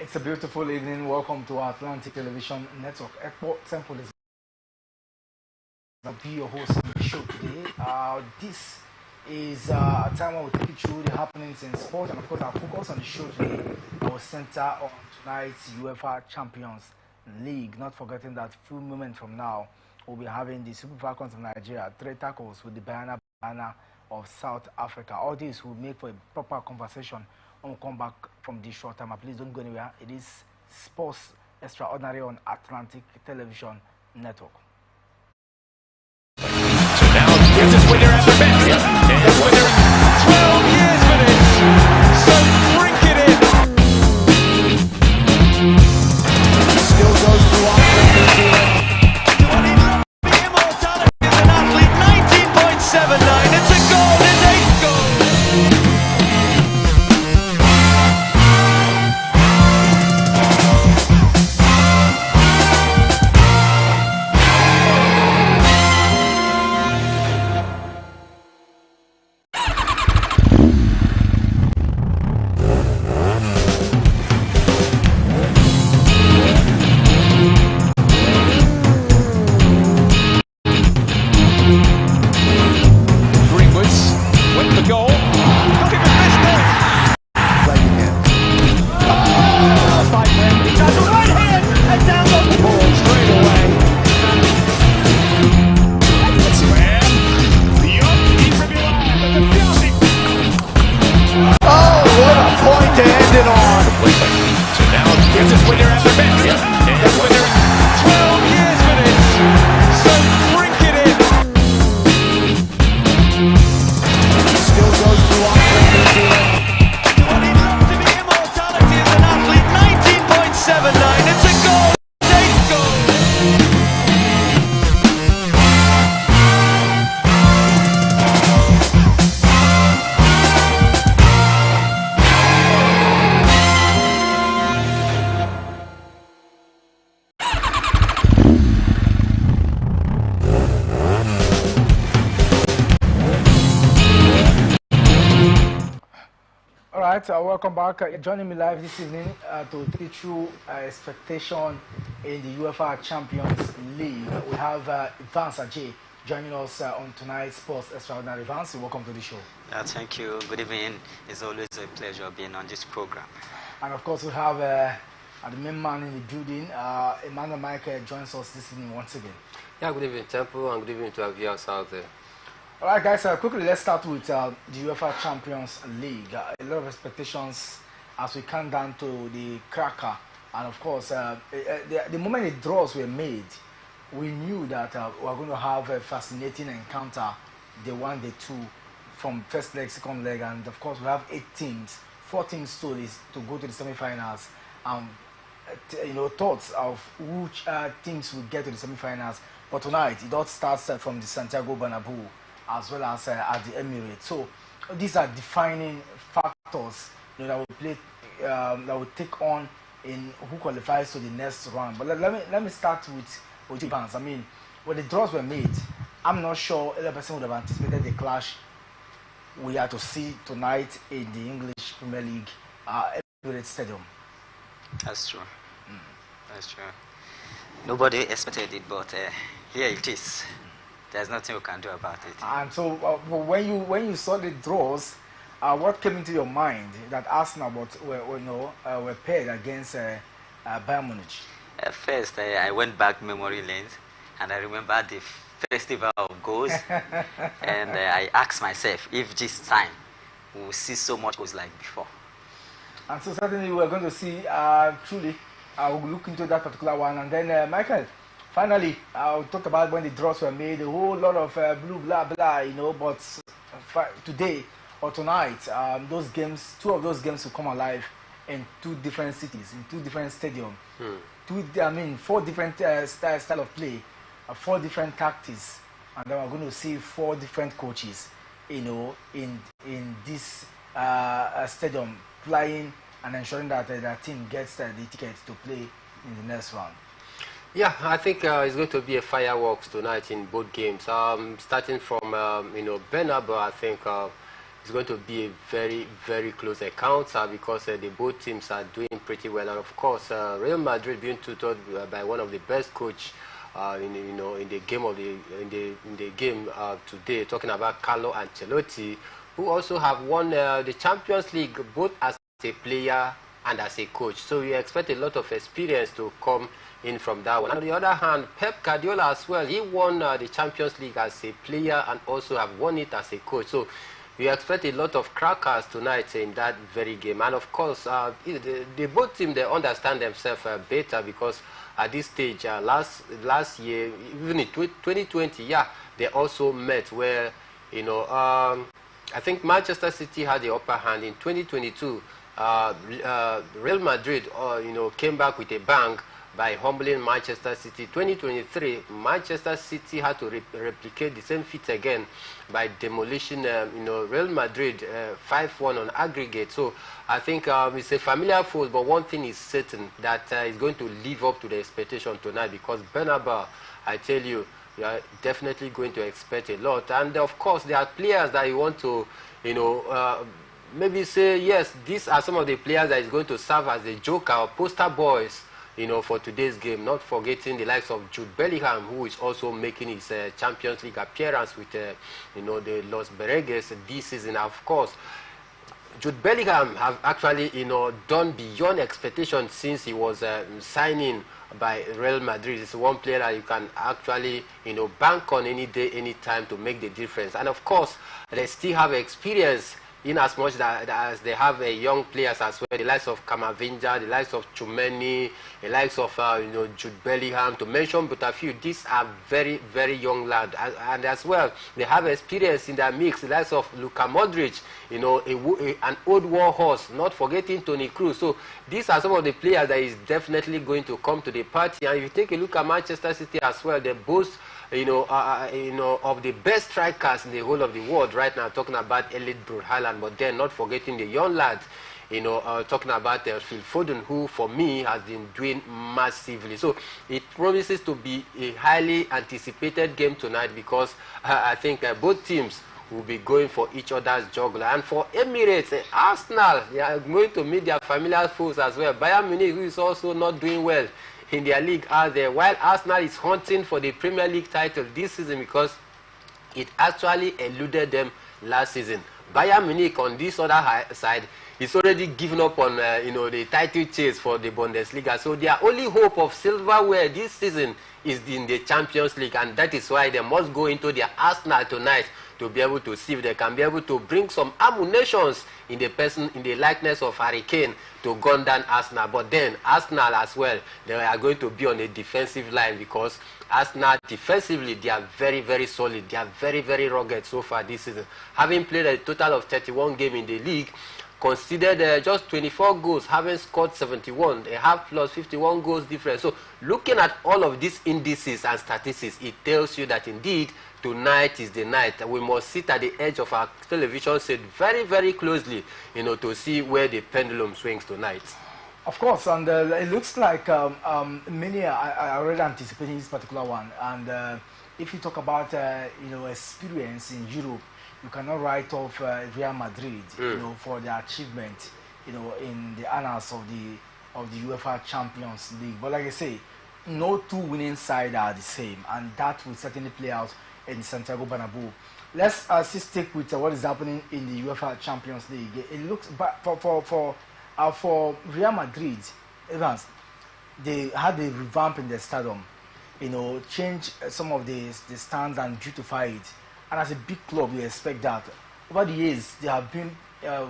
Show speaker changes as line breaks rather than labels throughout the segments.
It's a beautiful evening. Welcome to our Atlantic Television Network. Ekpo Temple is be your host on the show today. This is a time where we take you through the happenings in sport, and of course, our focus on the show today will center on tonight's UEFA Champions League. Not forgetting that few moments from now, we'll be having the Super Falcons of Nigeria, 3 tackles with the Banana of South Africa. All this will make for a proper conversation when we come back from this short time. Please don't go anywhere. It is Sports Extraordinary on Atlantic Television Network.
So now it's his winner at the bench. And his winner 12 years for this. So drink it in. Still goes to Arsenal. The immortality as an athlete, 19.79. It's a goal, it's 8 goals.
Welcome back. Joining me live this evening to take you through expectation in the UEFA Champions League. We have Vance Ajay joining us on tonight's Sports Extraordinary. Vance, welcome to the show.
Thank you. Good evening. It's always a pleasure being on this program.
And of course, we have the main man in the building, Emmanuel Michael, joins us this evening once again.
Yeah, good evening, Temple, and good evening to our viewers out there.
All right, guys, quickly, let's start with the UEFA Champions League. A lot of expectations as we count down to the cracker. And of course, the moment the draws were made, we knew that we were going to have a fascinating encounter, day 1, day 2, from first leg, second leg. And of course, we have 8 teams, 4 teams still is to go to the semi-finals. Thoughts of which teams will get to the semi-finals. But tonight, it all starts from the Santiago Bernabeu, as well as at the Emirates. So these are defining factors that will play, that will take on in who qualifies to the next round. But let me start with you, Vance. I mean, when the draws were made, I'm not sure any person would have anticipated the clash we are to see tonight in the English Premier League Emirates Stadium.
That's true. That's true. Nobody expected it, but here it is. There's nothing we can do about it. And
so, when you saw the draws, what came into your mind that Arsenal were paired against Bayern Munich?
First, I went back memory lanes, and I remember the festival of goals, and I asked myself if this time we will see so much goals like before.
And so certainly we are going to see truly. I will look into that particular one, and then Michael. Finally, I'll talk about when the draws were made, a whole lot of blue, blah, blah, but today or tonight, those games, 2 of those games will come alive in 2 different cities, in 2 different stadiums. 4 different style of play, 4 different tactics, and then we're going to see 4 different coaches, in this stadium, playing and ensuring that their team gets the ticket to play in the next round.
Yeah, I think it's going to be a fireworks tonight in both games. Starting from Bernabeu, I think it's going to be a very, very close encounter because the both teams are doing pretty well. And of course, Real Madrid being tutored by one of the best coach in the game today, talking about Carlo Ancelotti, who also have won the Champions League both as a player and as a coach. So you expect a lot of experience to come in from that one. On the other hand, Pep Guardiola as well, he won the Champions League as a player and also have won it as a coach. So we expect a lot of crackers tonight in that very game. And of course, the both teams, they understand themselves better because at this stage, last year, even in 2020, yeah, they also met where, I think Manchester City had the upper hand. In 2022, Real Madrid, came back with a bang by humbling Manchester City. 2023, Manchester City had to replicate the same feat again by demolishing, Real Madrid 5-1 on aggregate. So I think it's a familiar foe, but one thing is certain, that it's going to live up to the expectation tonight because Bernabeu, I tell you, you are definitely going to expect a lot. And of course, there are players that you want to, maybe say, yes, these are some of the players that is going to serve as the joker or poster boys, for today's game. Not forgetting the likes of Jude Bellingham, who is also making his Champions League appearance with, the Los Berengues this season. Of course, Jude Bellingham have actually, done beyond expectations since he was signing by Real Madrid. It's one player that you can actually, bank on any day, any time to make the difference. And of course, they still have experience in as much that as they have young players as well, the likes of Camavinga, the likes of Tchouameni, the likes of Jude Bellingham, to mention but a few. These are very, very young lads, and as well they have experience in their mix, the likes of Luka Modric, an old war horse, not forgetting Toni Kroos. So these are some of the players that is definitely going to come to the party. And if you take a look at Manchester City as well, they boast of the best strikers in the whole of the world right now, talking about Erling Braut Haaland, but then not forgetting the young lads, talking about Phil Foden, who for me has been doing massively. So it promises to be a highly anticipated game tonight because I think both teams will be going for each other's jugular. And for Emirates, Arsenal, they are going to meet their familiar foes as well. Bayern Munich, who is also not doing well in their league, are there, while Arsenal is hunting for the Premier League title this season because it actually eluded them last season. Bayern Munich on this other side is already given up on the title chase for the Bundesliga. So their only hope of silverware this season is in the Champions League, and that is why they must go into their Arsenal tonight to be able to see if they can be able to bring some ammunitions in the likeness of Harry Kane to gun down Arsenal. But then Arsenal as well, they are going to be on a defensive line because Arsenal defensively, they are very, very solid. They are very, very rugged so far this season. Having played a total of 31 games in the league, considered just 24 goals, having scored 71, they have plus 51 goals difference. So looking at all of these indices and statistics, it tells you that indeed tonight is the night. We must sit at the edge of our television set very, very closely, to see where the pendulum swings tonight.
Of course, and it looks like many are already anticipating this particular one. And if you talk about experience in Europe, you cannot write off Real Madrid, for their achievement, in the annals of the UEFA Champions League. But like I say, no two winning sides are the same, and that will certainly play out in Santiago Bernabeu. Let's stick with what is happening in the UEFA Champions League. It looks, but for Real Madrid, Evans, they had a revamp in their stadium, change some of the stands and beautify it. And as a big club, you expect that. Over the years, they have been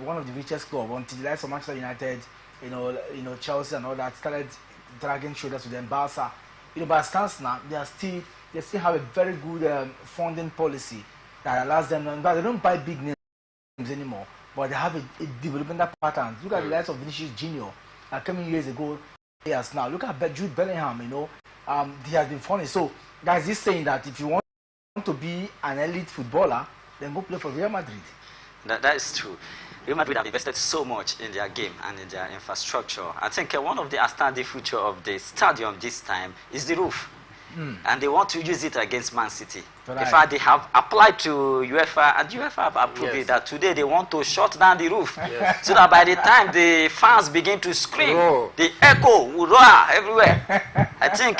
one of the richest clubs until the likes of Manchester United, Chelsea and all that started dragging shoulders with them. Barca, by stance now, they still have a very good funding policy that allows them. But they don't buy big names anymore, but they have a developmental pattern. Look at the likes of Vinicius Junior that came in years ago. Years now, look at Jude Bellingham. He has been funny. So, guys, this saying that if you want to be an elite footballer, then go play for Real Madrid.
That is true. Real Madrid have invested so much in their game and in their infrastructure. I think one of the outstanding features of the stadium this time is the roof. and they want to use it against Man City.
Right.
In fact, they have applied to UEFA, and UEFA have approved
Yes.
it that today they want to shut down the roof,
Yes.
so that by the time the fans begin to scream,
Roar.
the echo will roar everywhere. I think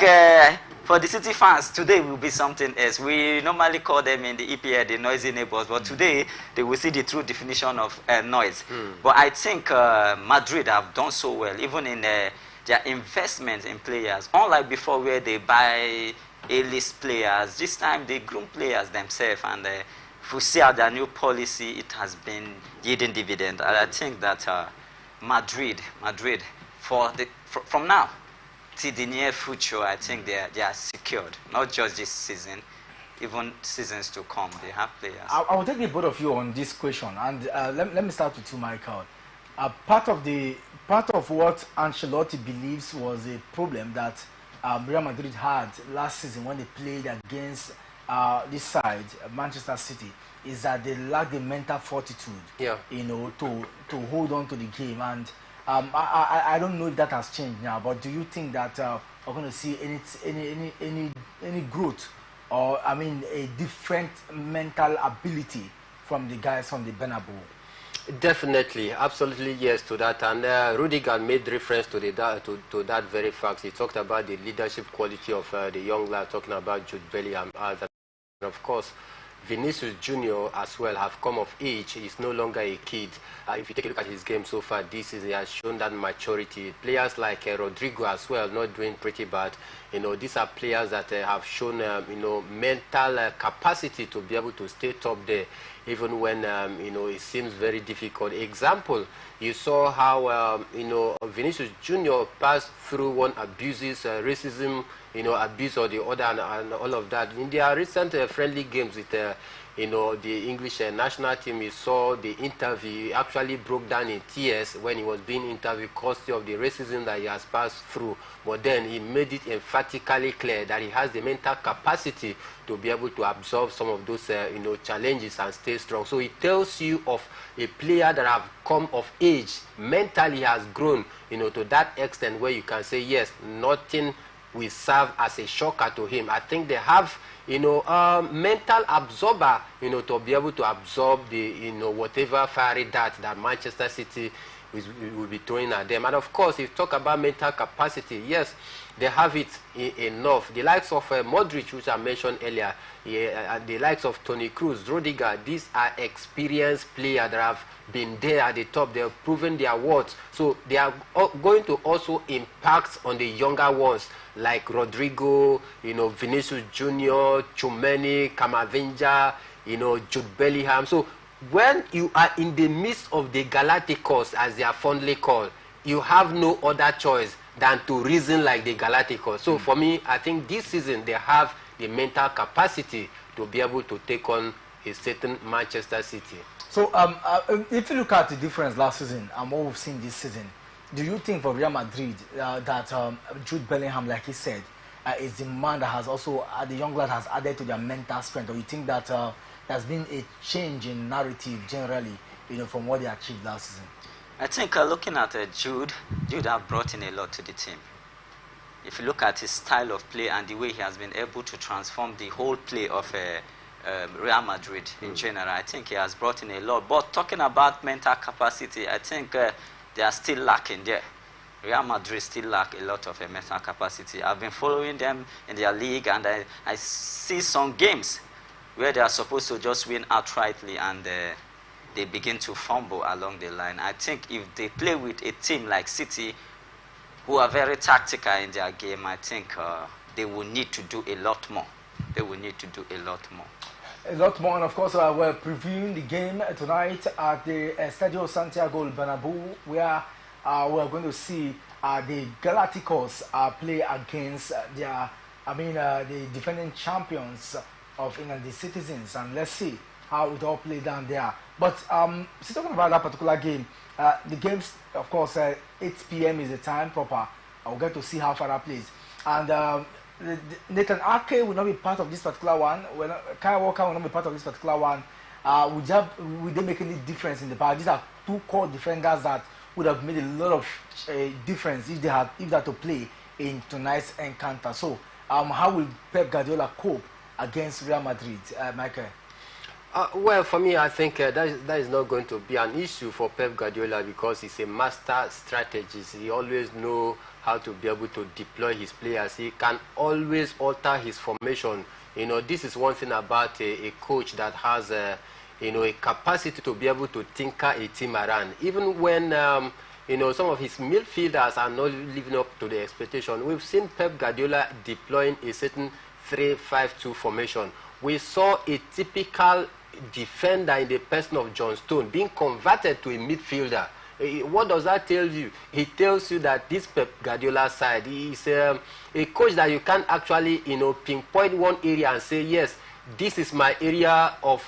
for the City fans, today will be something else. We normally call them in the EPL the noisy neighbors, but today they will see the true definition of noise. But I think Madrid have done so well, even in their investment in players. Unlike before where they buy A-list players, this time they groom players themselves, and if we see how their new policy, it has been yielding dividend. And I think that Madrid, from now till the near future, I think they are secured. Not just this season, even seasons to come. They have players.
I will take the both of you on this question, and let me start with you, Michael. Part of what Ancelotti believes was a problem that Real Madrid had last season when they played against this side, Manchester City, is that they lack the mental fortitude, you know, to hold on to the game. And I don't know if that has changed now, but do you think that we're going to see any growth, or I mean a different mental ability from the guys from the Bernabeu?
Definitely, absolutely yes to that. And Rudiger made reference to that very fact. He talked about the leadership quality of the young lad, talking about Jude Bellingham. And of course, Vinicius Junior as well have come of age. He's no longer a kid. If you take a look at his game so far this season, he has shown that maturity. Players like Rodrigo as well, not doing pretty bad. You know, these are players that have shown, you know, mental capacity to be able to stay top there, even when, you know, it seems very difficult. Example, you saw how, you know, Vinicius Junior passed through one abuses, racism, you know, abuse or the other, and all of that. In their recent friendly games with, you know, the English national team, you saw the interview. He actually broke down in tears when he was being interviewed, courtesy of the racism that he has passed through. But then he made it emphatically clear that he has the mental capacity to be able to absorb some of those, you know, challenges and stay strong. So it tells you of a player that have come of age, mentally has grown, you know, to that extent where you can say, yes, nothing will serve as a shocker to him. I think they have, you know, mental absorber, you know, to be able to absorb the, you know, whatever fiery dart that Manchester City will be throwing at them. And of course, if you talk about mental capacity, yes, they have it enough. The likes of Modric, which I mentioned earlier, the likes of Toni Kroos, Rudiger, these are experienced players that have been there at the top. They have proven their worth. So they are going to also impact on the younger ones like Rodrigo, you know, Vinicius Junior, Tchouameni, Camavinga, you know, Jude Bellingham. So when you are in the midst of the Galacticos, as they are fondly called, you have no other choice than to reason like the Galacticos. So for me, I think this season they have the mental capacity to be able to take on a certain Manchester City.
So if you look at the difference last season and what we've seen this season, do you think for Real Madrid that Jude Bellingham, like he said, is the man that has also, the young lad has added to their mental strength, or you think that there's been a change in narrative generally, you know, from what they achieved last season?
I think looking at Jude have brought in a lot to the team. If you look at his style of play and the way he has been able to transform the whole play of Real Madrid in general, I think he has brought in a lot. But talking about mental capacity, I think they are still lacking there. Real Madrid still lack a lot of mental capacity. I've been following them in their league, and I see some games where they are supposed to just win outrightly, and they begin to fumble along the line. I think if they play with a team like City, who are very tactical in their game, I think they will need to do a lot more. They will need to do a lot more.
A lot more, and of course we're previewing the game tonight at the Estadio Santiago Bernabeu, where we're going to see the Galacticos play against the defending champions of England, the Citizens, and let's see how it all played down there. But still talking about that particular game, the games, of course, 8 p.m. is the time proper. I'll get to see how far that plays. And Nathan Ake will not be part of this particular one. Kyle Walker will not be part of this particular one. Would they make any difference in the past? These are two core defenders that would have made a lot of difference if they had to play in tonight's encounter. So how will Pep Guardiola cope against Real Madrid, Michael?
Well, for me, I think that is not going to be an issue for Pep Guardiola because he's a master strategist. He always knows how to be able to deploy his players. He can always alter his formation. You know, this is one thing about a coach that has you know, a capacity to be able to tinker a team around. Even when you know, some of his midfielders are not living up to the expectation. We've seen Pep Guardiola deploying a certain 3-5-2 formation. We saw a typical defender in the person of John Stone being converted to a midfielder. What does that tell you? It tells you that this Pep Guardiola side is a coach that you can't actually, you know, pinpoint one area and say, yes, this is my area of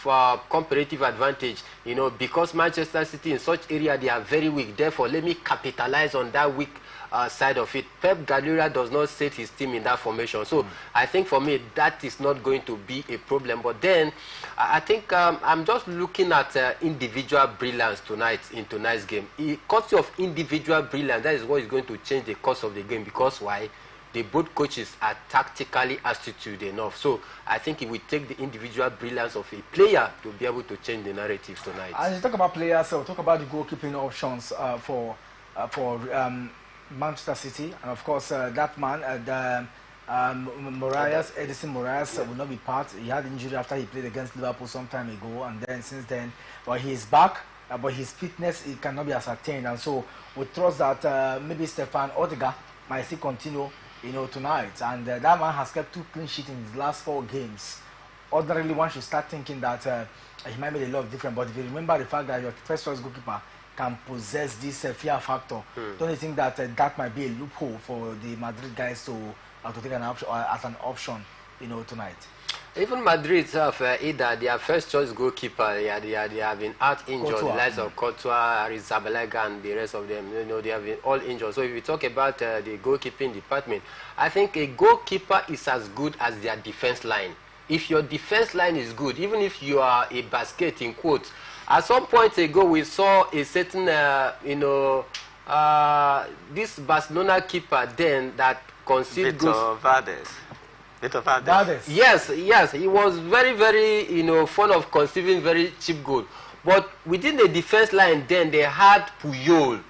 comparative advantage, you know, because Manchester City in such area, they are very weak. Therefore, let me capitalize on that weak side of it. Pep Guardiola does not set his team in that formation. So I think for me, that is not going to be a problem. But then I think I'm just looking at individual brilliance tonight in tonight's game. Course of individual brilliance, that is what is going to change the course of the game. Because why? The both coaches are tactically astute enough. So I think it will take the individual brilliance of a player to be able to change the narrative tonight.
As you talk about players, so talk about the goalkeeping options for Manchester City, and of course that man, Edison Moraes will not be part. He had injury after he played against Liverpool some time ago, and then since then, well, he is back, but his fitness it cannot be ascertained, and so we trust that maybe Stefan Ortega might still continue, you know, tonight. And that man has kept 2 clean sheets in his last 4 games. Ordinarily, one should start thinking that he might make a lot different. But if you remember the fact that your first choice goalkeeper can possess this fear factor, don't you think that that might be a loophole for the Madrid guys to take an option as an option, you know, tonight?
Even Madrid itself, either their first choice goalkeeper, they have been out injured. The likes of Courtois, Arrizabalaga, and the rest of them, you know, they have been all injured. So if we talk about the goalkeeping department, I think a goalkeeper is as good as their defense line. If your defense line is good, even if you are a basket in quotes, at some point ago we saw a certain, you know, this Barcelona keeper then that conceded goals. Yes, he was very, you know, fond of conceiving very cheap goal. But within the defense line, then they had Puyol.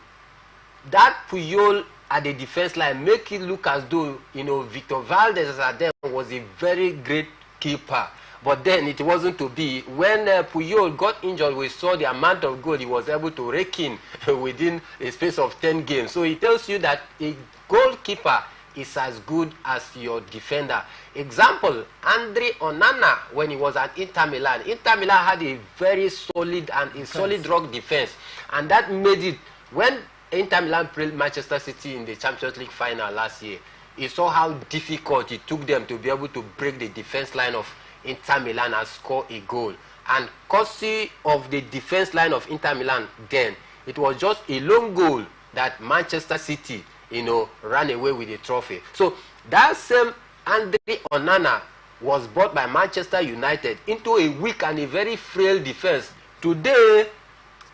That Puyol at the defense line make it look as though, you know, Victor Valdez at them was a very great keeper. But then it wasn't to be. When Puyol got injured, we saw the amount of goal he was able to rake in within a space of 10 games. So it tells you that a goalkeeper is as good as your defender. Example, Andre Onana, when he was at Inter Milan. Inter Milan had a very solid and a solid rock defense. And that made it, when Inter Milan played Manchester City in the Champions League final last year, you saw how difficult it took them to be able to break the defense line of Inter Milan and score a goal. And courtesy of the defense line of Inter Milan then, it was just a lone goal that Manchester City, you know, ran away with the trophy. So that same Andre Onana was bought by Manchester United into a weak and a very frail defense. Today,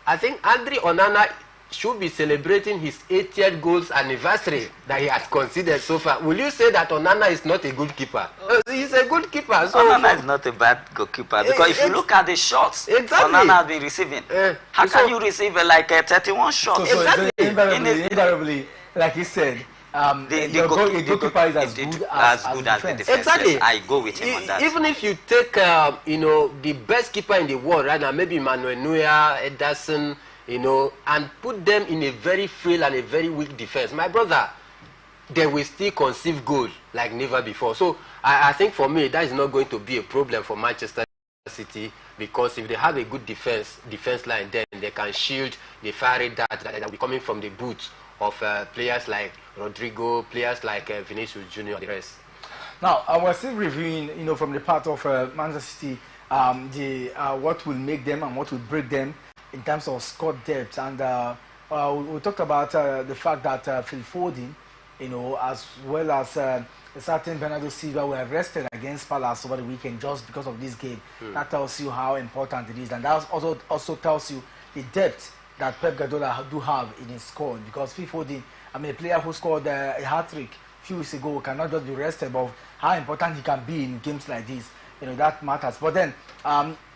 I think Andre Onana should be celebrating his 80th goals anniversary that he has conceded so far. Will you say that Onana is not a good keeper? He's a good keeper. So
Onana is not a bad goalkeeper because if you look at the shots Onana has been receiving, how can you receive like 31 shots?
So invariably, like he said, the goalkeeper is as good as the defense.
Exactly.
Yes, I go with him on that.
Even if you take, you know, the best keeper in the world right now, maybe Manuel Neuer, Ederson, you know, and put them in a very frail and a very weak defense, my brother, they will still conceive goals like never before. So I think for me, that is not going to be a problem for Manchester City, because if they have a good defense line, then they can shield the fiery dart that will be coming from the boots of players like Rodrigo, players like Vinicius Junior, and the rest.
Now, I was still reviewing, you know, from the part of Manchester City, what will make them and what will break them in terms of squad depth. And we talked about the fact that Phil Foden, you know, as well as a certain Bernardo Silva were rested against Palace over the weekend just because of this game. That tells you how important it is, and that also tells you the depth that Pep Guardiola do have in his squad, because Phil Foden, I mean, a player who scored a hat-trick few weeks ago cannot just be rested, but how important he can be in games like this, that matters. But then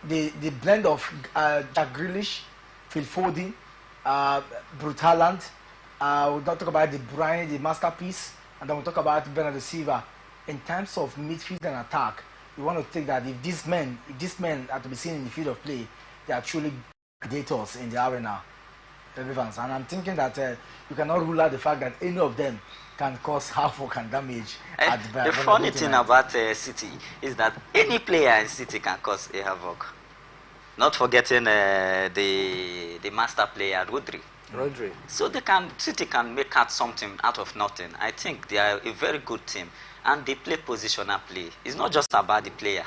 the blend of Jack Grealish, Phil Foden, Brute Haaland, we'll not talk about De Bruyne, the masterpiece, and then we'll talk about Bernardo Silva. In terms of midfield and attack, we want to take that if these men are to be seen in the field of play, they are truly predators in the arena. And I'm thinking that you cannot rule out the fact that any of them can cause havoc and damage.
The funny thing about City is that any player in City can cause a havoc. Not forgetting the master player Rodri. So City can make out something out of nothing. I think they are a very good team, and they play positional play. It's not just about the player.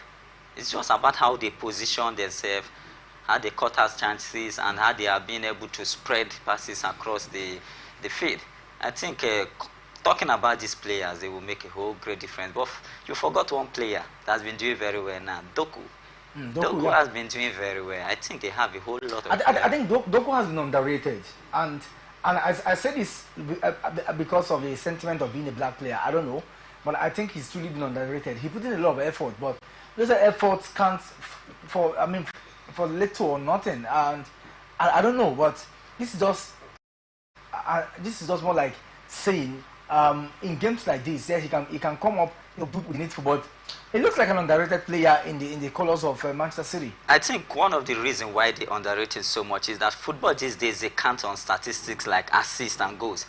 It's just about how they position themselves, how they cut out chances, and how they are being able to spread passes across the field. I think talking about these players, they will make a whole great difference. But you forgot one player that's been doing very well now, Doku. Doku has been doing very well. I think they have a whole lot of
I think Doku has been underrated. And I say this because of the sentiment of being a black player. I don't know. But I think he's truly been underrated. He put in a lot of effort, but those efforts can't for little or nothing. And I don't know, but this is just more like saying in games like this, yes, he can come up, put with it, but it looks like an underrated player in the colours of Manchester City.
I think one of the reasons why they underrated so much is that football these days, they count on statistics like assists and goals.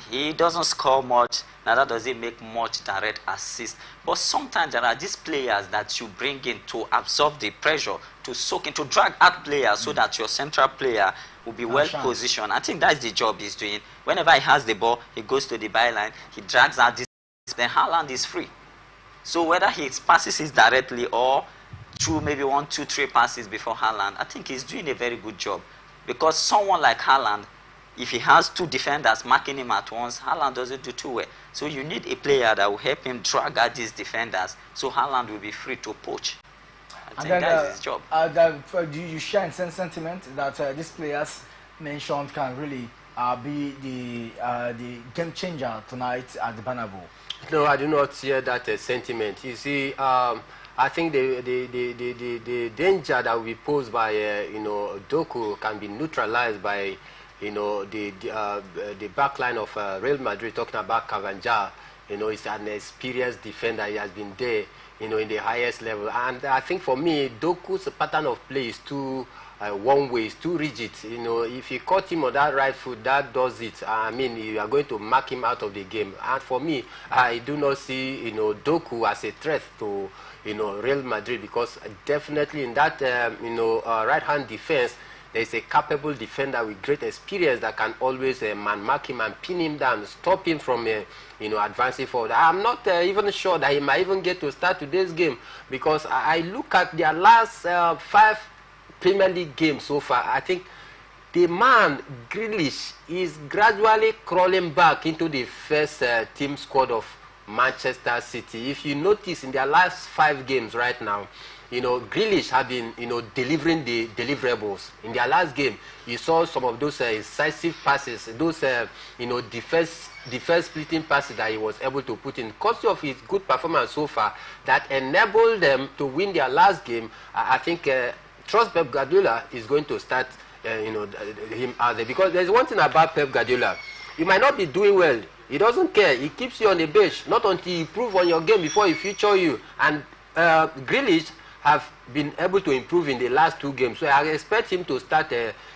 He doesn't score much, neither does he make much direct assists. But sometimes there are these players that you bring in to absorb the pressure, to soak in, to drag out players so that your central player will be well positioned. I think that's the job he's doing. Whenever he has the ball, he goes to the byline, he drags out this, then Haaland is free. So whether he passes it directly or through maybe 1, 2, 3 passes before Haaland, I think he's doing a very good job. Because someone like Haaland, if he has 2 defenders marking him at once, Haaland doesn't do too well. So you need a player that will help him drag out these defenders, so Haaland will be free to poach. I think that's his job.
Do you share in sentiment that these players mentioned can really be the game changer tonight at the Bernabeu?
No, I do not share that sentiment. You see, I think the danger that will be posed by Doku can be neutralized by the back line of Real Madrid. Talking about Cavanja, he's an experienced defender. He has been there, in the highest level. And I think for me, Doku's pattern of play is too one way, is too rigid. If you caught him on that right foot, that does it. I mean, you are going to mark him out of the game. And for me, I do not see, Doku as a threat to, Real Madrid, because definitely in that, right-hand defense, there is a capable defender with great experience that can always man-mark him and pin him down, stop him from, advancing forward. I'm not even sure that he might even get to start today's game, because I look at their last 5 Premier League games so far. I think the man, Grealish, is gradually crawling back into the first team squad of Manchester City. If you notice, in their last 5 games right now, Grealish have been, delivering the deliverables. In their last game, you saw some of those incisive passes, those, defense splitting passes that he was able to put in. Because of his good performance so far, that enabled them to win their last game. I think trust Pep Guardiola is going to start, him out there. Because there's one thing about Pep Guardiola. You might not be doing well. He doesn't care. He keeps you on the bench, not until you improve on your game before he feature you. And Grealish have been able to improve in the last 2 games. So I expect him to start,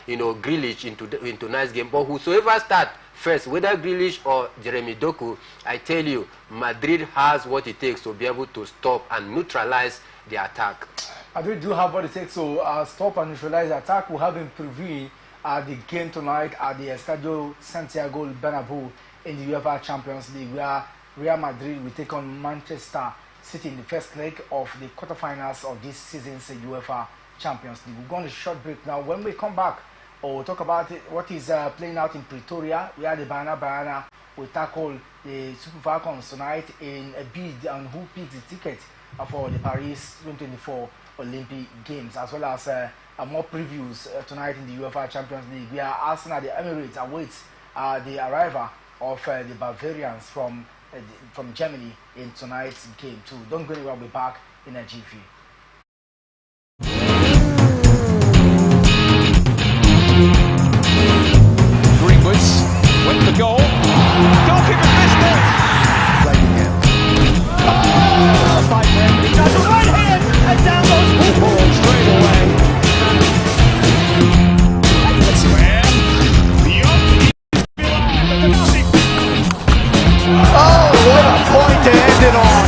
Grealish into tonight's game. But whosoever start first, whether Grealish or Jeremy Doku, I tell you, Madrid has what it takes to be able to stop and neutralize the attack.
Madrid do have what it takes to stop and neutralize the attack. We have been previewing the game tonight at the Estadio Santiago Bernabeu in the UEFA Champions League, where Real Madrid will take on Manchester City in the first leg of the quarterfinals of this season's UEFA Champions League. We're going to a short break now. When we come back, we'll talk about what is playing out in Pretoria. We are the Bana will tackle the Super Falcons tonight in a bid on who picks the ticket for the Paris 2024 Olympic Games, as well as more previews tonight in the UEFA Champions League. We are Arsenal, the Emirates awaits the arrival of the Bavarians from from Germany in tonight's game too. Don't go anywhere. We'll be back in a jiffy.
Greenwoods went for goal. Goalkeeper missed it. Play again. Oh, fight there. He does a right hand and down goes Paul straight away. Oh, what a point to end it on.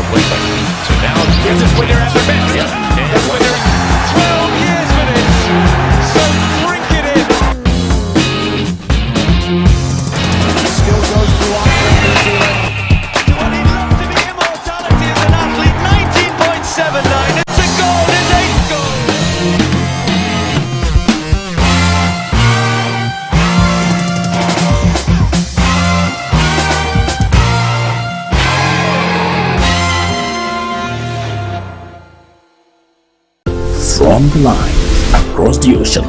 So now this is when they're at their best. That's when they're 12 years for this. So drink it in. Still goes to New Zealand. What he loves to be immortality as an athlete. 19.79. It's a goal. It's 8 goals.
From the line across the ocean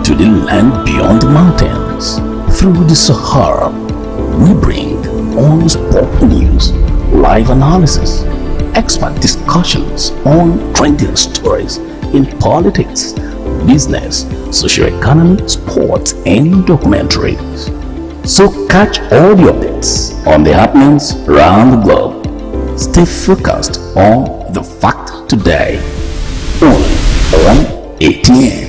to the land beyond the mountains, through the Sahara, we bring on sport news, live analysis, expert discussions on trending stories in politics, business, socio-economy, sports, and documentaries. So catch all the updates on the happenings around the globe. Stay focused on the fact today. Only on ATN.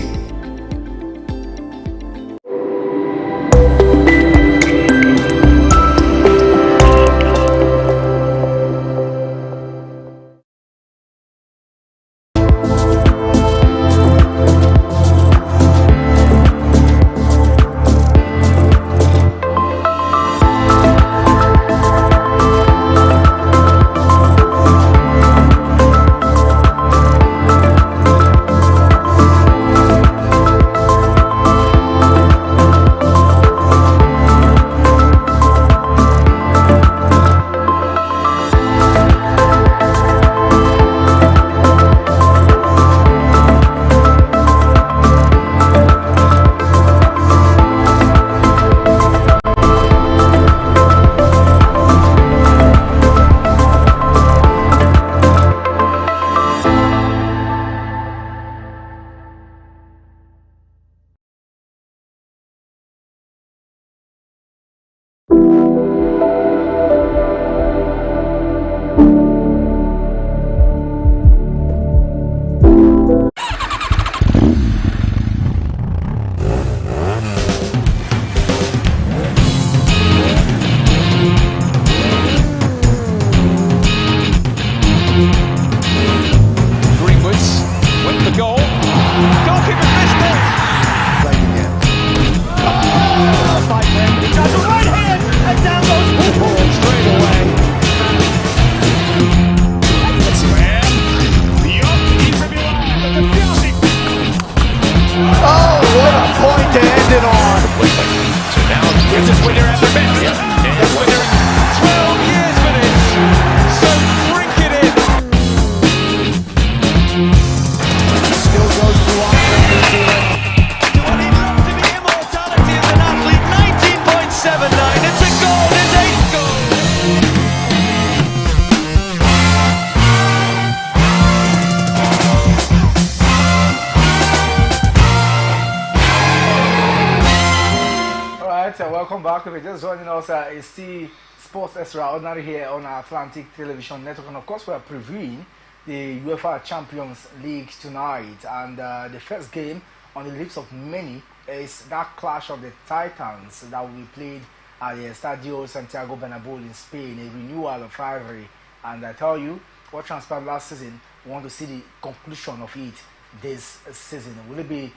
Welcome back. If you're just joining us, it's the Sports Extraordinary here on our Atlantic Television Network, and of course we are previewing the UEFA Champions League tonight. And the first game on the lips of many is that clash of the Titans that will be played at the Estadio Santiago Bernabeu in Spain, a renewal of rivalry. And I tell you, what transpired last season, we want to see the conclusion of it this season. Will it be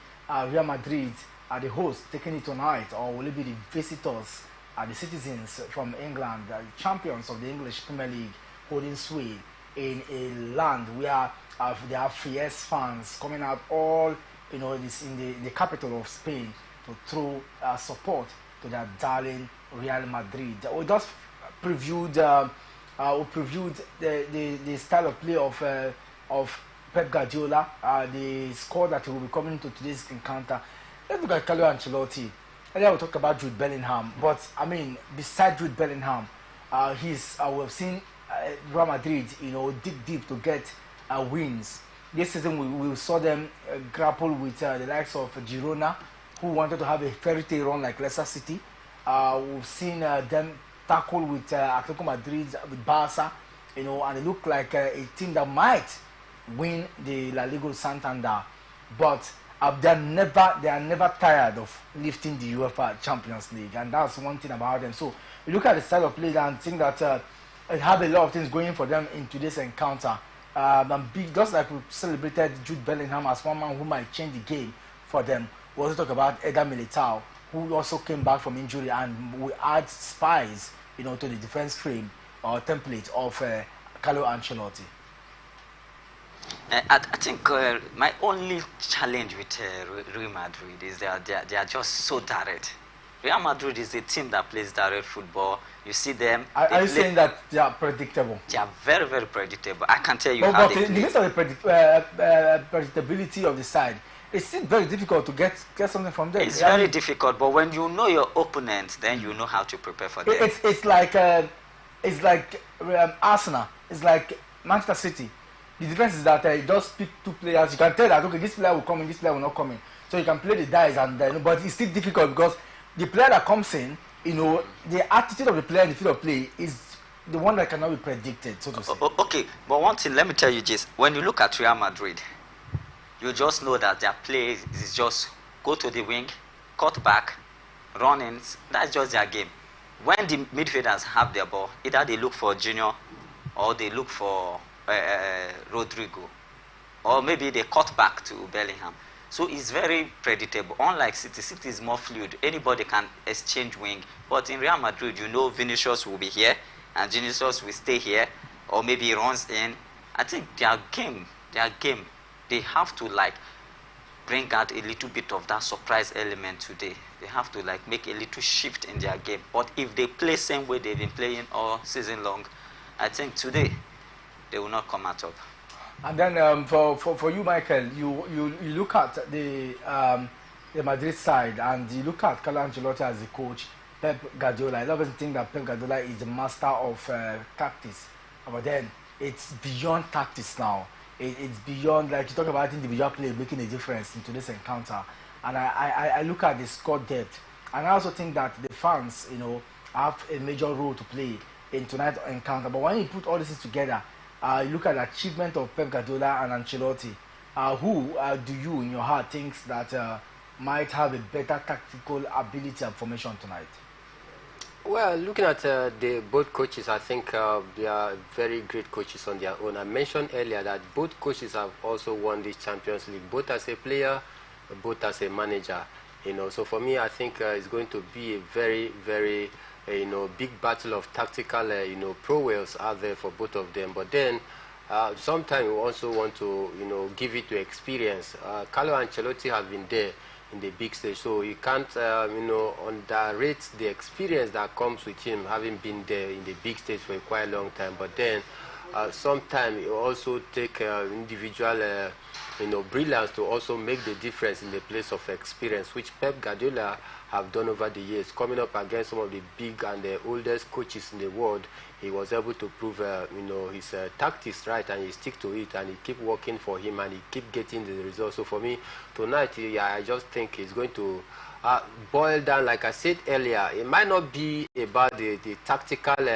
Real Madrid are the hosts taking it tonight, or will it be the visitors, the citizens from England, the champions of the English Premier League, holding sway in a land where there are fierce fans coming out all, this in the capital of Spain to throw support to their darling Real Madrid. We just previewed the style of play of Pep Guardiola, the score that will be coming to today's encounter. Let's look at Carlo Ancelotti. Earlier we talked about Jude Bellingham, but I mean, besides Jude Bellingham, we've seen Real Madrid, dig deep to get wins. This season we saw them grapple with the likes of Girona, who wanted to have a fairy tale run like Leicester City. We've seen them tackle with Atletico Madrid, with Barca, and they look like a team that might win the La Liga Santander, but they are never tired of lifting the UEFA Champions League, and that's one thing about them. So you look at the style of play and think that it have a lot of things going for them in today's encounter. Just like we celebrated Jude Bellingham as one man who might change the game for them. We also talk about Eder Militao, who also came back from injury, and we add spies, to the defense frame or template of Carlo Ancelotti.
I think my only challenge with Real Madrid is they are just so direct. Real Madrid is a team that plays direct football. You see them.
Are you saying that they are predictable?
They are very, very predictable. I can tell you
but
how
but
they
in
play.
the midst of the predictability of the side, it's still very difficult to get something from them.
It's very difficult, but when you know your opponent, then you know how to prepare for them.
It's like Arsenal. It's like Manchester City. The difference is that you just pick two players. You can tell that, okay, this player will come in, this player will not come in. So you can play the dice, but it's still difficult because the player that comes in, the attitude of the player in the field of play is the one that cannot be predicted, so to say.
Okay, but one thing, let me tell you this. When you look at Real Madrid, you just know that their play is just go to the wing, cut back, run in. That's just their game. When the midfielders have their ball, either they look for Junior or they look for Rodrigo, or maybe they cut back to Bellingham. So it's very predictable. Unlike City is more fluid. Anybody can exchange wing. But in Real Madrid, Vinicius will be here and Vinicius will stay here, or maybe he runs in. I think their game, they have to bring out a little bit of that surprise element today. They have to make a little shift in their game. But if they play same way they've been playing all season long, I think today they will not come out up.
And then for you, Michael, you look at the Madrid side and you look at Carlo Ancelotti as the coach, Pep Guardiola. I always think that Pep Guardiola is the master of tactics, but then it's beyond tactics now. It's beyond, like you talk about individual play making a difference in today's encounter. And I look at the squad depth, and I also think that the fans, have a major role to play in tonight's encounter. But when you put all this together, you look at the achievement of Pep Guardiola and Ancelotti. Who do you, in your heart, thinks that might have a better tactical ability and formation tonight?
Well, looking at both coaches, I think they are very great coaches on their own. I mentioned earlier that both coaches have also won this Champions League, both as a player, both as a manager. So for me, I think it's going to be a very, very big battle of tactical, prowess out there for both of them. But then, sometimes we also want to, give it to experience. Carlo Ancelotti has been there in the big stage, so you can't, underrate the experience that comes with him, having been there in the big stage for a quite long time. But then, sometimes you also take individual, brilliance to also make the difference in the place of experience, which Pep Guardiola have done over the years. Coming up against some of the big and the oldest coaches in the world, he was able to prove, his tactics right, and he stick to it, and he keep working for him, and he keep getting the results. So for me, tonight, I just think it's going to boil down, like I said earlier, it might not be about the tactical,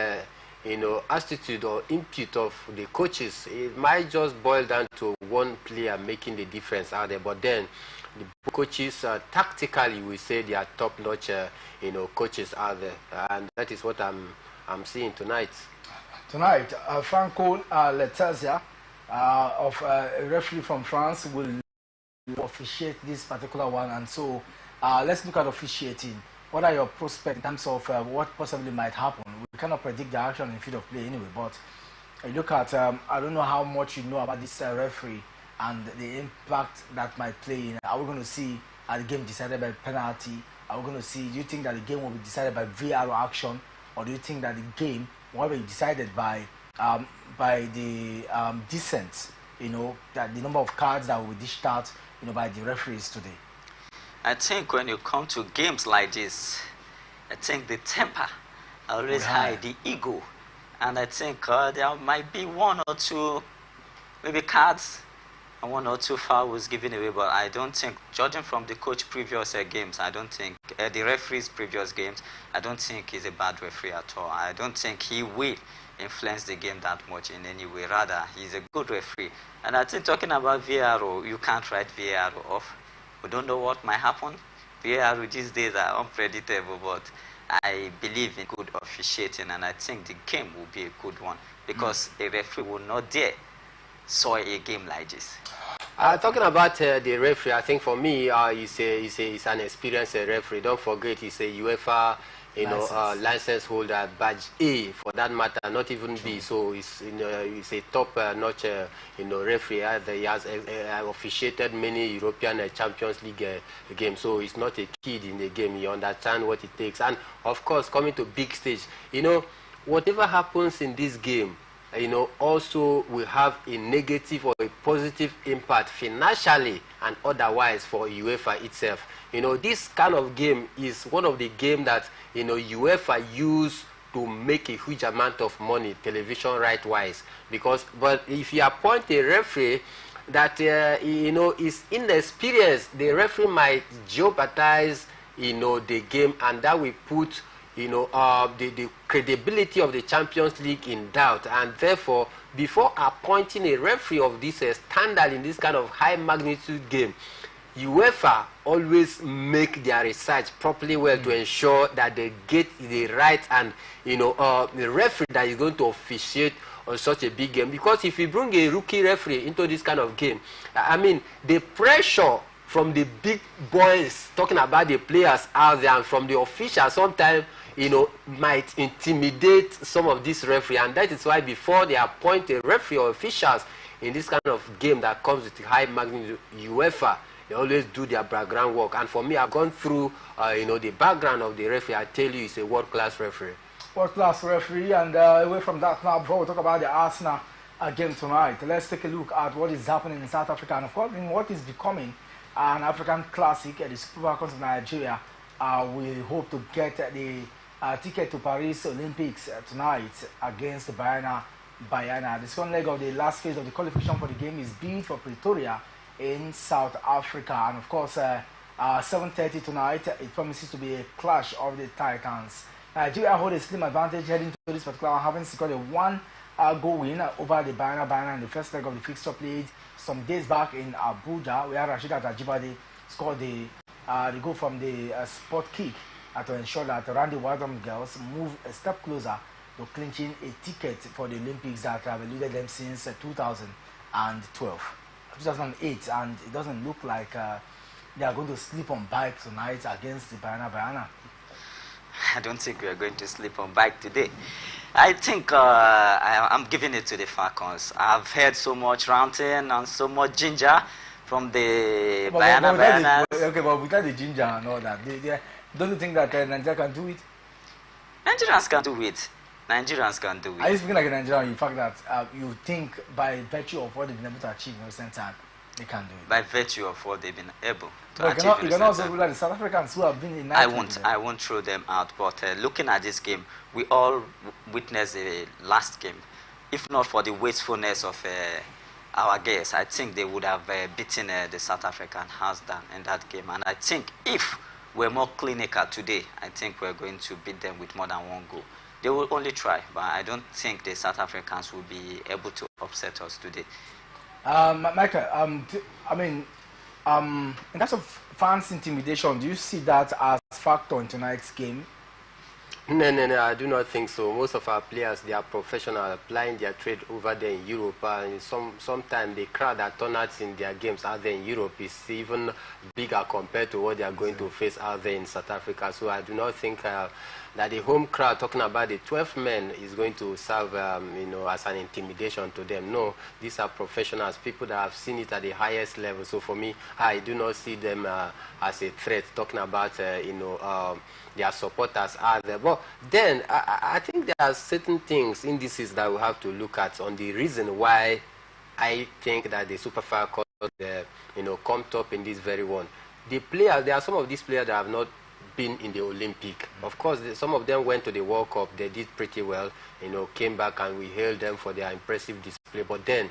attitude or input of the coaches. It might just boil down to one player making the difference out there. But then, the coaches, tactically, we say they are top-notch, coaches out there, and that is what I'm seeing tonight.
Tonight, Franco Letizia, of a referee from France, will officiate this particular one. And so, let's look at officiating. What are your prospects in terms of what possibly might happen? We cannot predict the action in field of play anyway, but look at, I don't know how much you know about this referee and the impact that might play in. Are we going to see a game decided by penalty? Are we going to see, do you think that the game will be decided by VAR action? Or do you think that the game will be decided by the dissent, that the number of cards that will be dished out, by the referees today?
I think when you come to games like this, I think the temper always hide the ego. And I think there might be one or two, maybe cards, and one or two fouls given away, but I don't think, judging from the coach previous games, I don't think, the referee's previous games, I don't think he's a bad referee at all. I don't think he will influence the game that much in any way. Rather, he's a good referee. And I think talking about VAR, you can't write VAR off. We don't know what might happen. VAR these days are unpredictable, but I believe in good officiating, and I think the game will be a good one because a referee will not dare soil a game like this.
Talking about the referee, I think for me, he's an experienced referee. Don't forget, he's a UEFA, license holder, badge A for that matter, not even B. So he's a top-notch, referee. He has officiated many European Champions League games. So he's not a kid in the game. He understands what it takes. And of course, coming to big stage, whatever happens in this game, also will have a negative or a positive impact financially and otherwise for UEFA itself. This kind of game is one of the games that, UEFA use to make a huge amount of money, television right-wise. But if you appoint a referee that, is inexperienced, the referee might jeopardize, the game, and that will put the credibility of the Champions League in doubt. And therefore, before appointing a referee of this standard in this kind of high magnitude game, UEFA always make their research properly well to ensure that they get the right and the referee that is going to officiate on such a big game. Because if you bring a rookie referee into this kind of game, I mean, the pressure from the big boys, talking about the players out there, and from the officials sometimes, might intimidate some of these referees. And that is why before they appoint a referee or officials in this kind of game that comes with high magnitude, UEFA, they always do their background work. And for me, I've gone through, the background of the referee. I tell you, he's a world-class referee.
World-class referee. And away from that now, before we talk about the Arsenal game tonight, let's take a look at what is happening in South Africa. And of course, in what is becoming an African classic at the Super Falcons of Nigeria. We hope to get the ticket to Paris Olympics tonight against Bayana. The second leg of the last phase of the qualification for the game is bid for Pretoria in South Africa. And of course, 7:30 tonight, it promises to be a clash of the Titans. Nigeria hold a slim advantage heading to this particular one, having secured a one-goal win over the Bayana in the first leg of the fixture played some days back in Abuja, where Rasheedat Ajibade scored the goal from the spot kick to ensure that Randy Waldron girls move a step closer to clinching a ticket for the Olympics that have eluded them since 2008, and it doesn't look like they are going to sleep on bike tonight against the Bayana.
I don't think we are going to sleep on bike today. I think I'm giving it to the Falcons. I've heard so much ranting and so much ginger from the Bayana.
Okay, but without the ginger and all that, don't you think that Nigeria can do it?
Nigerians can do it. Nigerians can do it.
Are you speaking like a Nigerian in fact that you think by virtue of what they've been able to achieve in recent time, they can do it?
By virtue of what they've been able to
achieve
in recent time.
You can also rule out the South Africans who have been in
I won't throw them out, but looking at this game, we all witnessed the last game. If not for the wastefulness of our guests, I think they would have beaten the South African hands down in that game. And I think if we're more clinical today, I think we're going to beat them with more than one goal. They will only try, but I don't think the South Africans will be able to upset us today.
Michael, in terms of fans' intimidation, do you see that as a factor in tonight's game?
No, I do not think so. Most of our players, they are professional, applying their trade over there in Europe. And sometimes the crowd that turn out in their games out there in Europe is even bigger compared to what they are going to face out there in South Africa. So I do not think that the home crowd, talking about the 12 men, is going to serve, as an intimidation to them. No, these are professionals, people that have seen it at the highest level. So for me, I do not see them as a threat, talking about, their supporters are there. But then I think there are certain things, indices that we have to look at on the reason why I think that the Super Falcons, come top in this very one. The players, there are some of these players that have not been in the Olympic. Of course, some of them went to the World Cup. They did pretty well, came back and we hailed them for their impressive display. But then,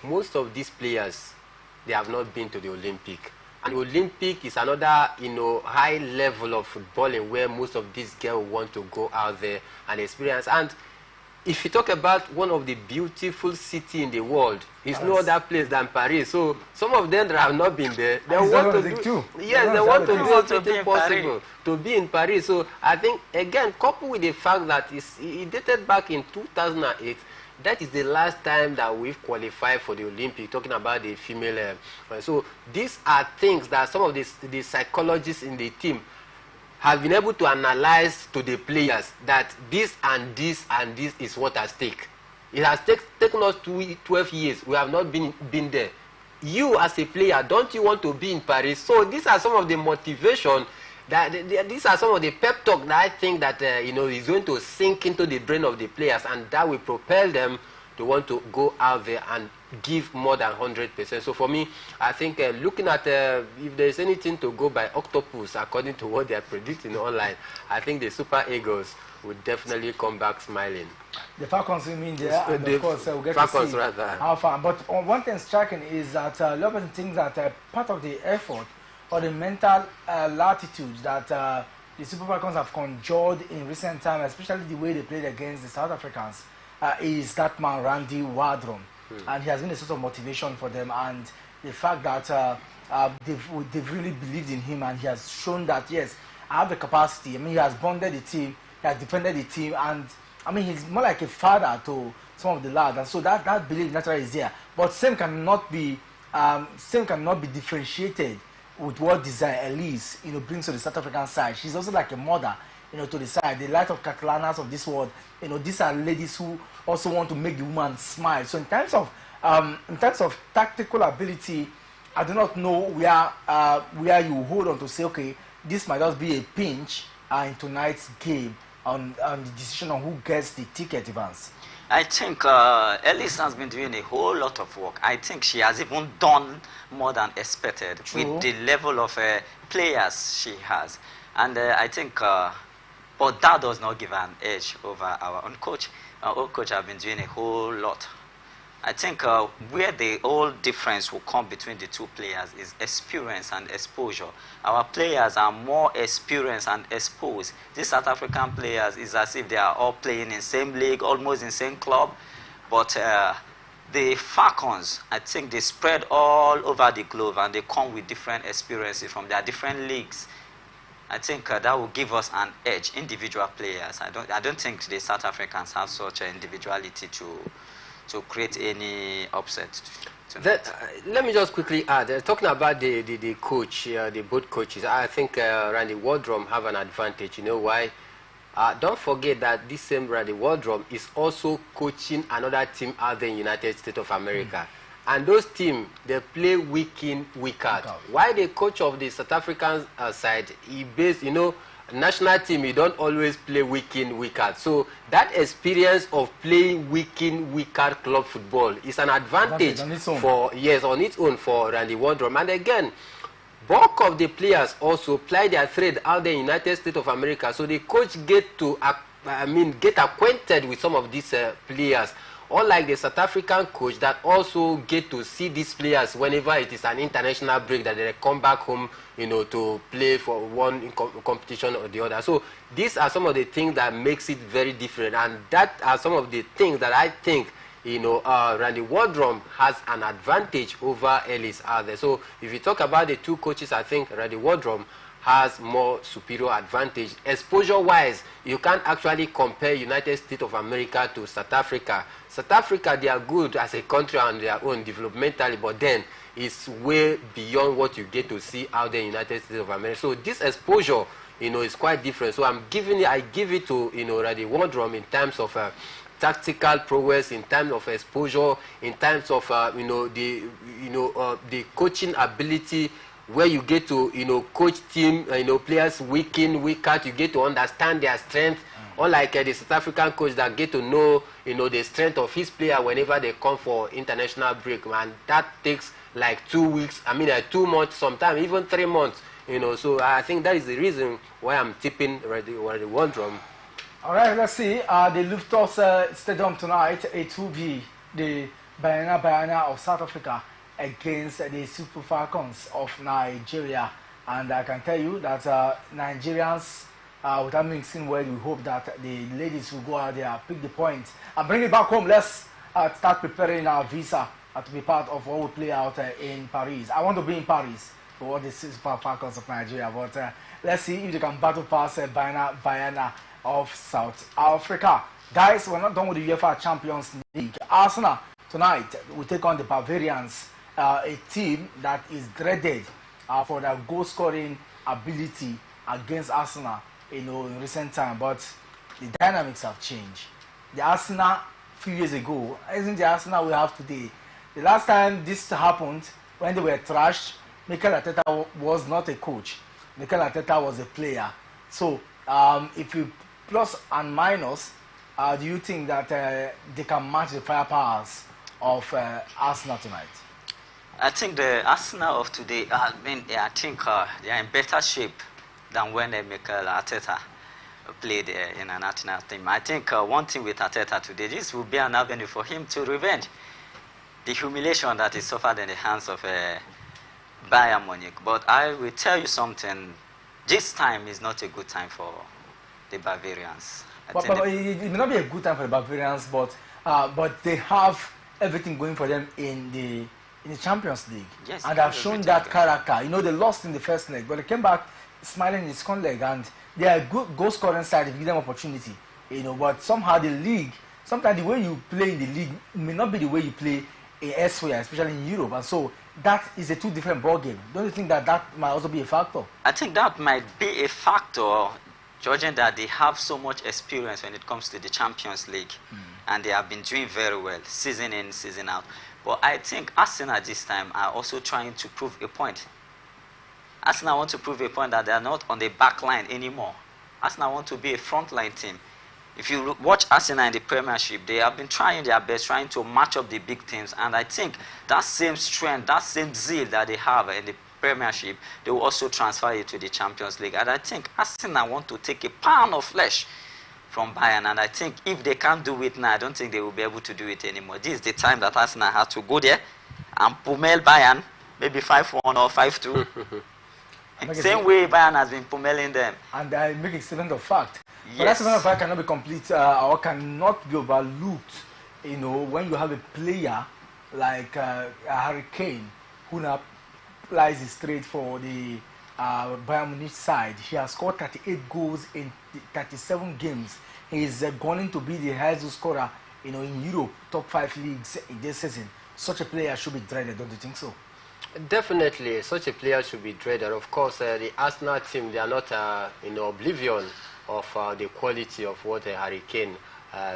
most of these players, they have not been to the Olympic. And the Olympic is another, high level of footballing where most of these girls want to go out there and experience. And if you talk about one of the beautiful cities in the world, it's no other place than Paris. So some of them that have not been there, they want to do, yes, they want to do everything possible to be in Paris. So I think, again, coupled with the fact that it dated back in 2008, that is the last time that we've qualified for the Olympic, talking about the female. So these are things that some of the psychologists in the team have been able to analyze to the players that this and this and this is what at stake. It has taken us 12 years. We have not been there. You as a player, don't you want to be in Paris? So these are some of the motivation, these are some of the pep talk that I think that is going to sink into the brain of the players, and that will propel them to want to go out there and give more than 100%. So for me, I think looking at if there's anything to go by octopus, according to what they are predicting online, I think the Super Eagles would definitely come back smiling.
The Falcons remain there, and of course we'll get
Falcons
to see how far. But one thing striking is that a lot of things that part of the effort or the mental latitude that the Super Falcons have conjured in recent time, especially the way they played against the South Africans, is that man Randy Wardrum. And he has been a sort of motivation for them, and the fact that they've really believed in him, and he has shown that, yes, I have the capacity. I mean, he has bonded the team, he has defended the team, and I mean, he's more like a father to some of the lads, and so that belief naturally is there. But same cannot be differentiated with what Desire Elise, brings to the South African side. She's also like a mother, to the side. The light of Catalanas of this world, these are ladies who also want to make the woman smile. So in terms of tactical ability, I do not know where you hold on to say, okay, this might just be a pinch in tonight's game on the decision on who gets the ticket, Evans.
I think Ellis has been doing a whole lot of work. I think she has even done more than expected with the level of players she has. And I think, but that does not give her an edge over our own coach. Our own coach has been doing a whole lot. I think where the whole difference will come between the two players is experience and exposure. Our players are more experienced and exposed. These South African players is as if they are all playing in the same league, almost in the same club. But the Falcons, I think they spread all over the globe, and they come with different experiences from their different leagues. I think that will give us an edge, individual players. I don't think the South Africans have such an individuality to create any upset.
Let me just quickly add, talking about the coach, the both coaches, I think Randy Wardrum have an advantage. You know why? Don't forget that this same Randy Wardrum is also coaching another team out there in the United States of America. And those teams, they play week in, week out. Why the coach of the South African side, he based, national team, you don't always play week in, week out. So that experience of playing week in, week out club football is an advantage on its own for Randy Wardrum. And again, bulk of the players also ply their trade out there in the United States of America. So the coach get acquainted with some of these players. Unlike the South African coach that also get to see these players whenever it is an international break, that they come back home, to play for one competition or the other. So these are some of the things that makes it very different, and that are some of the things that I think, Randy Wardrum has an advantage over Ellis out there. So if you talk about the two coaches, I think Randy Wardrum has more superior advantage. Exposure-wise, you can't actually compare United States of America to South Africa. South Africa, they are good as a country on their own developmentally, but then it's way beyond what you get to see out there in United States of America. So this exposure, is quite different. So I give it to, Randy Wardrum in terms of tactical prowess, in terms of exposure, in terms of, the coaching ability, where you get to, coach team, players week in, week out. You get to understand their strength. Unlike the South African coach that get to know, the strength of his player whenever they come for international break, man. That takes like 2 weeks, 2 months, sometimes even 3 months, You know, so I think that is the reason why I'm tipping the one drum.
All right, let's see. The Luftos Stadium tonight, it will be the Bayana of South Africa against the Super Falcons of Nigeria. And I can tell you that Nigerians, without mixing well, we hope that the ladies will go out there, pick the points, and bring it back home. Let's start preparing our visa to be part of what we play out in Paris. I want to be in Paris for the Super Falcons of Nigeria, but let's see if they can battle past Bayana of South Africa. Guys, we're not done with the UEFA Champions League. Arsenal tonight will take on the Bavarians, a team that is dreaded for their goal-scoring ability against Arsenal, in recent time. But the dynamics have changed. The Arsenal a few years ago isn't the Arsenal we have today. The last time this happened, when they were trashed, Mikel Arteta was not a coach. Mikel Arteta was a player. So if you plus and minus, do you think that they can match the firepowers of Arsenal tonight?
I think the Arsenal of today, I think they are in better shape than when Mikel Arteta played in a national team. I think one thing with Arteta today, this will be an avenue for him to revenge the humiliation that he suffered in the hands of Bayern Munich. But I will tell you something, this time is not a good time for the Bavarians.
But it may not be a good time for the Bavarians, but they have everything going for them in the Champions League.
Yes,
and have shown that character. They lost in the first leg, but they came back smiling in the second leg, and they are a good goal scoring side if you give them opportunity. But somehow the league, sometimes the way you play in the league may not be the way you play elsewhere, especially in Europe, and so that is a two different ball game. Don't you think that might also be a factor?
I think that might be a factor, judging that they have so much experience when it comes to the Champions League, and they have been doing very well, season in, season out. But I think Arsenal this time are also trying to prove a point. Arsenal want to prove a point that they are not on the back line anymore. Arsenal want to be a frontline team. If you watch Arsenal in the Premiership, they have been trying their best, trying to match up the big teams. And I think that same strength, that same zeal that they have in the Premiership, they will also transfer it to the Champions League. And I think Arsenal want to take a pound of flesh from Bayern, and I think if they can't do it now, I don't think they will be able to do it anymore. This is the time that Arsenal has to go there and pummel Bayern, maybe 5-1 or 5-2. Same way Bayern has been pummeling them. And
I make a statement of fact.
Yes.
But that statement of fact cannot be complete or cannot be overlooked, when you have a player like Harry Kane, who now plays straight for the Bayern Munich side. He has scored 38 goals in 37 games. He is going to be the highest scorer, in Europe, top 5 leagues in this season. Such a player should be dreaded, don't you think so?
Definitely, such a player should be dreaded. Of course, the Arsenal team, they are not in oblivion of the quality of what Harry Kane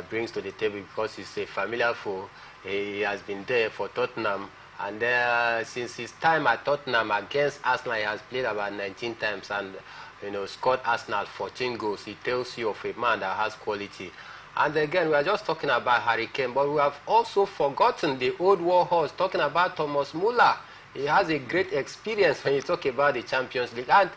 brings to the table, because he's a familiar foe. He has been there for Tottenham. And since his time at Tottenham against Arsenal, he has played about 19 times and scored Arsenal 14 goals. It tells you of a man that has quality. And again, we are just talking about Harry Kane, but we have also forgotten the old war horse, talking about Thomas Muller. He has a great experience when you talk about the Champions League. And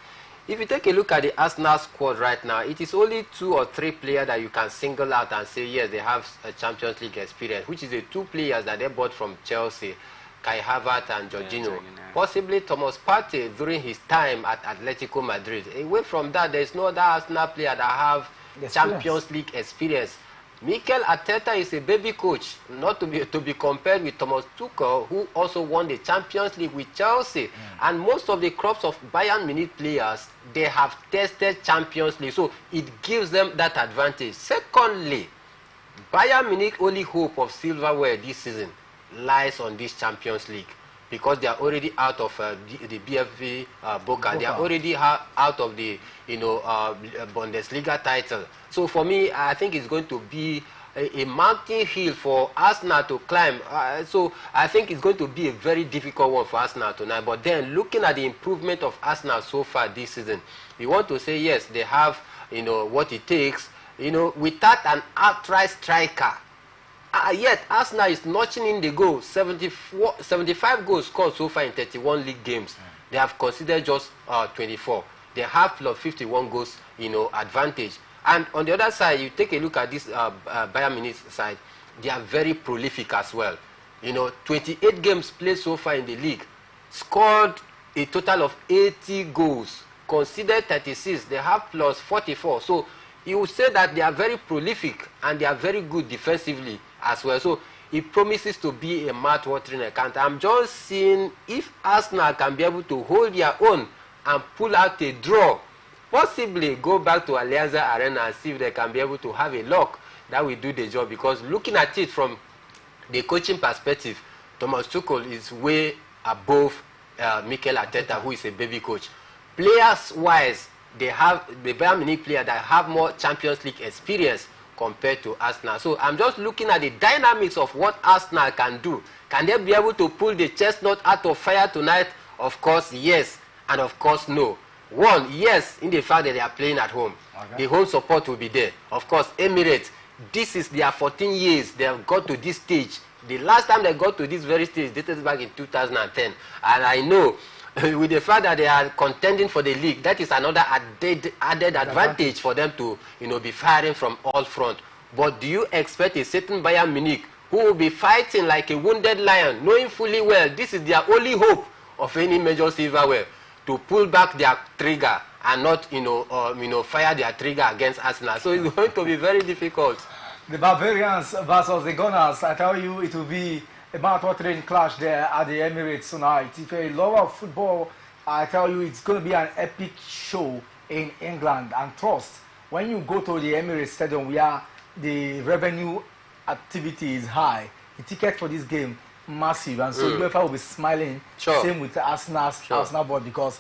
if you take a look at the Arsenal squad right now, it is only 2 or 3 players that you can single out and say, yes, they have a Champions League experience, which is the 2 players that they bought from Chelsea, Kai Havertz and Jorginho. Possibly Thomas Partey during his time at Atletico Madrid. Away from that, there is no other Arsenal player that have Champions League experience. Mikel Arteta is a baby coach, not to be compared with Thomas Tuchel, who also won the Champions League with Chelsea. And most of the crops of Bayern Munich players, they have tested Champions League, so it gives them that advantage. Secondly, Bayern Munich only hope of silverware this season lies on this Champions League, because they are already out of the BFV Boca. They are already out of the Bundesliga title. So for me, I think it's going to be a mountain hill for Arsenal to climb. So I think it's going to be a very difficult one for Arsenal tonight. But then looking at the improvement of Arsenal so far this season, we want to say yes, they have what it takes. Without an outright striker. Yet Arsenal is notching in the goal. 75 goals scored so far in 31 league games. They have considered just 24. They have plus 51 goals, advantage. And on the other side, you take a look at this Bayern Munich side. They are very prolific as well. 28 games played so far in the league, scored a total of 80 goals, considered 36. They have plus 44. So you would say that they are very prolific and they are very good defensively as well. So it promises to be a mouth-watering account. I'm just seeing if Arsenal can be able to hold their own and pull out a draw, possibly go back to Allianz Arena and see if they can be able to have a lock that will do the job. Because looking at it from the coaching perspective, Thomas Tuchel is way above Mikel Arteta, who is a baby coach. Players-wise, they have the Bayern Munich player that have more Champions League experience compared to Arsenal. So I'm just looking at the dynamics of what Arsenal can do. Can they be able to pull the chestnut out of fire tonight? Of course, yes. And of course, no. One, yes, in the fact that they are playing at home. Okay. The home support will be there. Of course, Emirates, this is their 14 years. They have got to this stage. The last time they got to this very stage dated back in 2010. And I know, with the fact that they are contending for the league, that is another added advantage for them to, be firing from all front. But do you expect a certain Bayern Munich who will be fighting like a wounded lion, knowing fully well this is their only hope of any major silverware, to pull back their trigger and not, fire their trigger against Arsenal? So it's going to be very difficult.
The Barbarians versus the Gunners. I tell you, it will be a mouth-watering clash there at the Emirates tonight. If you're a lover of football, I tell you, it's going to be an epic show in England. And trust, when you go to the Emirates Stadium, where the revenue activity is high, the ticket for this game massive, and so UEFA will be smiling. Sure. Same with the Arsenal board, because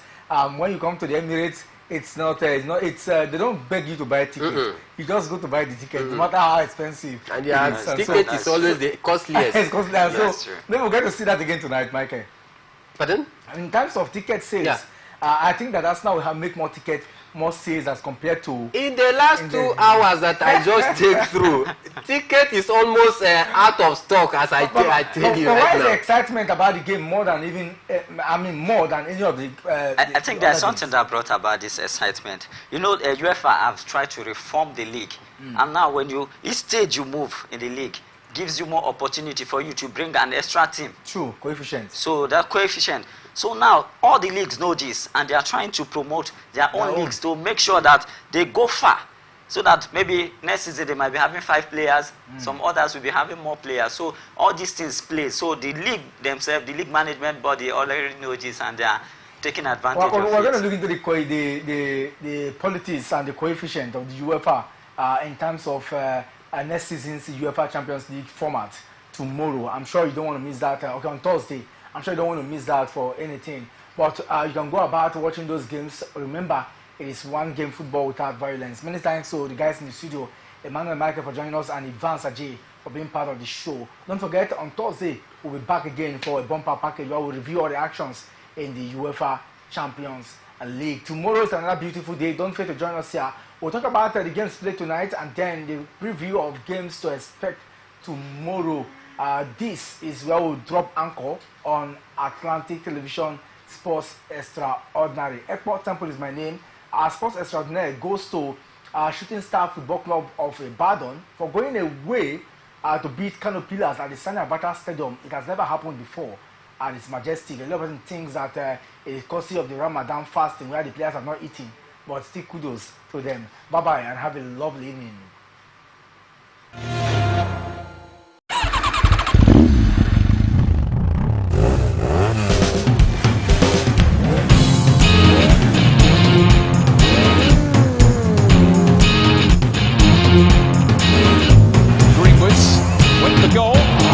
when you come to the Emirates, it's not. They don't beg you to buy a ticket. You just go to buy the ticket, no matter how expensive.
And the ticket is always the costliest.
It's costliest. So then we'll get to see that again tonight, Michael.
Pardon?
In terms of ticket sales, I think that Arsenal will make more sales as compared to.
In the last 2 hours that I just take through, ticket is almost out of stock, as I tell you right
now. Why is
the
excitement about the game more than more than any of the?
I think there's something that brought about this excitement. UEFA have tried to reform the league, and now each stage you move in the league gives you more opportunity for you to bring an extra team.
True, coefficient.
So that coefficient. So now all the leagues know this, and they are trying to promote their own leagues to make sure that they go far, so that maybe next season they might be having 5 players, some others will be having more players. So all these things play. So the league themselves, the league management body already know this, and they are taking advantage of it.
We're going to look into the politics and the coefficient of the UEFA in terms of next season's UEFA Champions League format tomorrow. I'm sure you don't want to miss that. On Thursday. I'm sure you don't want to miss that for anything. But you can go about watching those games. Remember, it is one game football without violence. Many thanks to the guys in the studio, Emmanuel Michael for joining us, and Ivan Sajay for being part of the show. Don't forget, on Thursday, we'll be back again for a bumper package where we'll review all the actions in the UEFA Champions League. Tomorrow is another beautiful day. Don't forget to join us here. We'll talk about the games played tonight and then the preview of games to expect tomorrow. This is where we'll drop anchor on Atlantic Television Sports Extraordinary. Ekport Temple is my name. Our Sports Extraordinary goes to Shooting Star Football Club of Ibadan for going away to beat Kano Pillars at the Sani Abacha Stadium. It has never happened before, and it's majestic. A lot of person thinks that it is courtesy of the Ramadan fasting where the players are not eating, but still kudos to them. Bye-bye and have a lovely evening.